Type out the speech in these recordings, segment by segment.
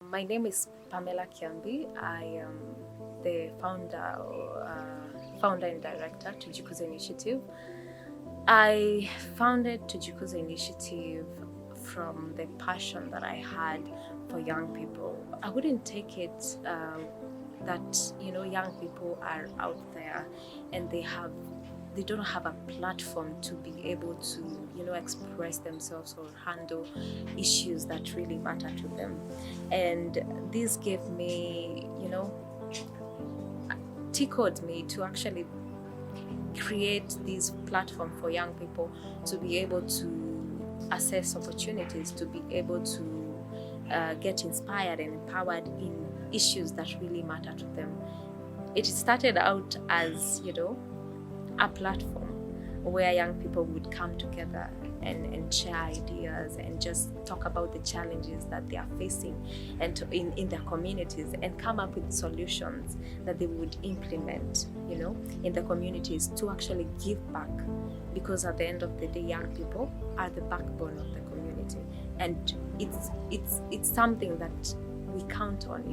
My name is Pamela Kiambi. I am the founder and director Tujikuze Initiative. I founded Tujikuze Initiative from the passion that I had for young people. I wouldn't take it that young people are out there and they don't have a platform to be able to express themselves or handle issues that really matter to them. And this gave me tickled me to actually create this platform for young people to be able to assess opportunities, to be able to get inspired and empowered in issues that really matter to them. It started out as a platform where young people would come together and share ideas and just talk about the challenges that they are facing and in their communities, and come up with solutions that they would implement in the communities to actually give back, because at the end of the day, young people are the backbone of the community, and it's something that we count on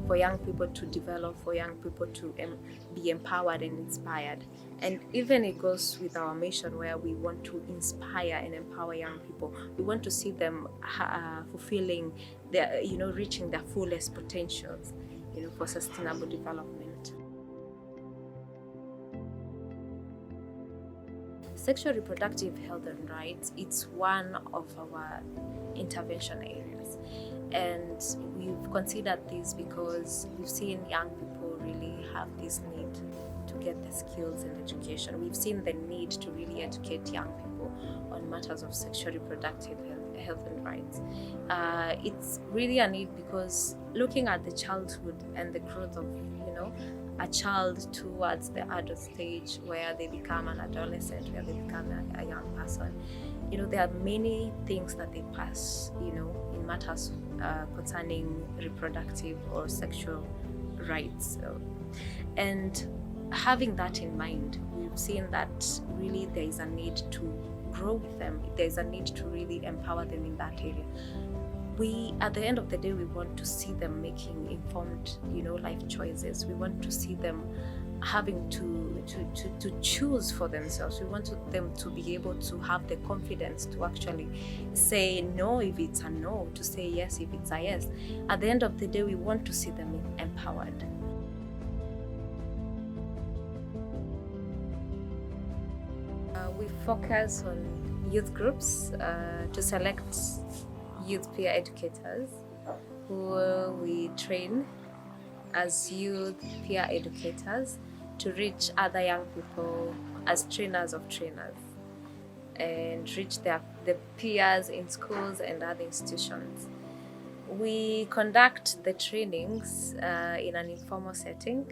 for young people to develop, for young people to be empowered and inspired. And even it goes with our mission, where we want to inspire and empower young people. We want to see them fulfilling their reaching their fullest potentials for sustainable development. Sexual reproductive health and rights, it's one of our intervention areas, and we've considered this because we've seen young people really have this need to get the skills and education. We've seen the need to really educate young people on matters of sexual reproductive health and rights. It's really a need because looking at the childhood and the growth of a child towards the adult stage, where they become an adolescent, where they become a young person, there are many things that they pass in matters concerning reproductive or sexual rights. And having that in mind, we've seen that really there is a need to grow with them. There's a need to really empower them in that area. At the end of the day, we want to see them making informed life choices. We want to see them having to choose for themselves. We want them to be able to have the confidence to actually say no if it's a no, to say yes if it's a yes. At the end of the day, we want to see them empowered. We focus on youth groups to select youth peer educators who we train as youth peer educators to reach other young people as trainers of trainers, and reach the peers in schools and other institutions. We conduct the trainings in an informal setting,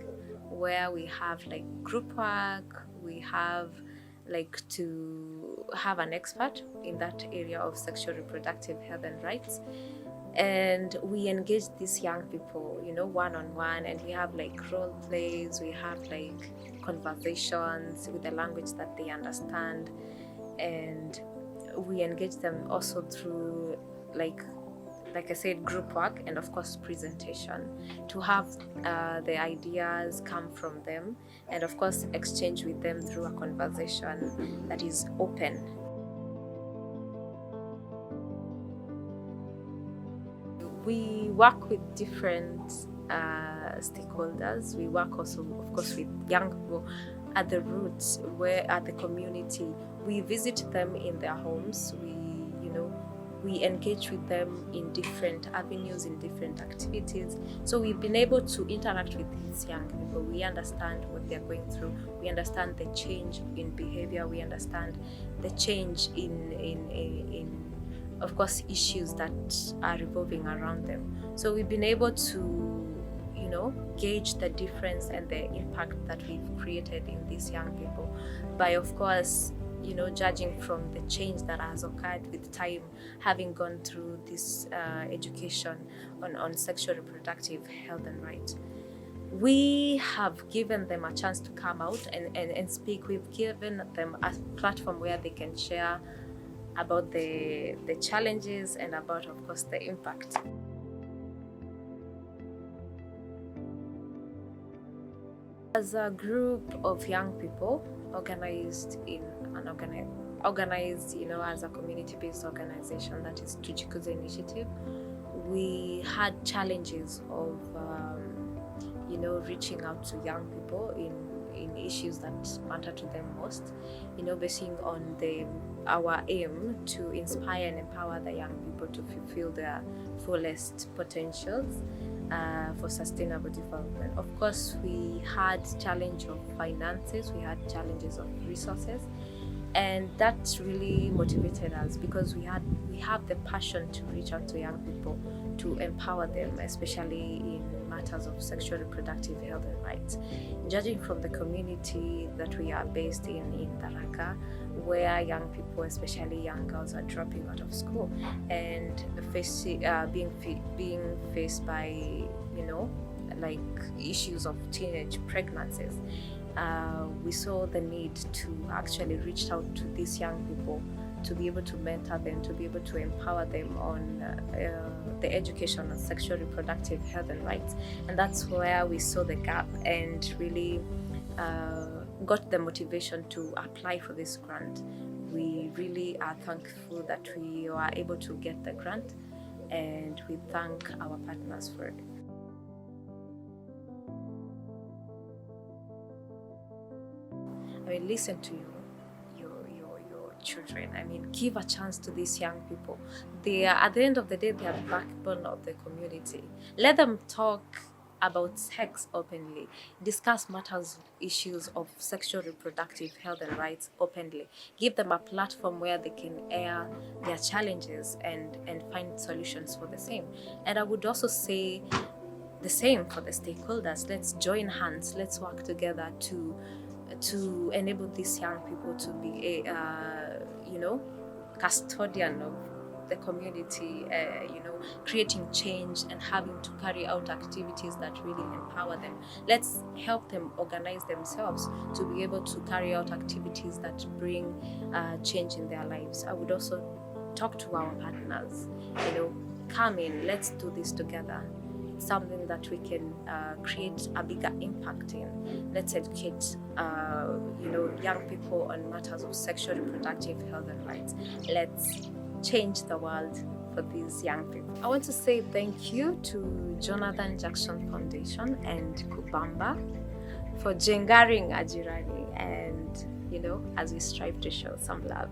where we have like group work. We have to have an expert in that area of sexual reproductive health and rights, and we engage these young people one-on-one, and we have role plays, we have conversations with the language that they understand, and we engage them also through like I said, group work, and of course presentation, to have the ideas come from them, and of course exchange with them through a conversation that is open. We work with different stakeholders. We work also, of course, with young people at the roots, where at the community. We visit them in their homes. We engage with them in different avenues, in different activities. So we've been able to interact with these young people. We understand what they're going through. We understand the change in behavior. We understand the change in of course, issues that are revolving around them. So we've been able to, gauge the difference and the impact that we've created in these young people by, of course, judging from the change that has occurred with time, having gone through this education on sexual reproductive health and rights. We have given them a chance to come out and speak. We've given them a platform where they can share about the challenges and about, of course, the impact. As a group of young people organized in an organized, as a community-based organization, that is Tujikuze Initiative, we had challenges of, reaching out to young people in issues that matter to them most, basing on our aim to inspire and empower the young people to fulfill their fullest potentials for sustainable development. Of course, we had challenge of finances, we had challenges of resources, and that really motivated us because we have the passion to reach out to young people, to empower them, especially in matters of sexual reproductive health and rights. Judging from the community that we are based in Tharaka, where young people, especially young girls, are dropping out of school and being faced by like issues of teenage pregnancies, we saw the need to actually reach out to these young people, to be able to mentor them, to be able to empower them on the education on sexual reproductive health and rights. And that's where we saw the gap and really got the motivation to apply for this grant. We really are thankful that we were able to get the grant, and we thank our partners for it. I mean, listen to your children. I mean, give a chance to these young people. They are, at the end of the day, they are the backbone of the community. Let them talk about sex openly, discuss matters, issues of sexual reproductive health and rights openly. Give them a platform where they can air their challenges and find solutions for the same. And I would also say the same for the stakeholders. Let's join hands, let's work together to enable these young people to be custodian of the community, creating change and having to carry out activities that really empower them. Let's help them organize themselves to be able to carry out activities that bring change in their lives. I would also talk to our partners, come in, let's do this together. Something that we can create a bigger impact in. Let's educate young people on matters of sexual reproductive health and rights. Let's change the world for these young people. I want to say thank you to Jonathan Jackson Foundation and Kubamba for Jengajirani, and as we strive to show some love.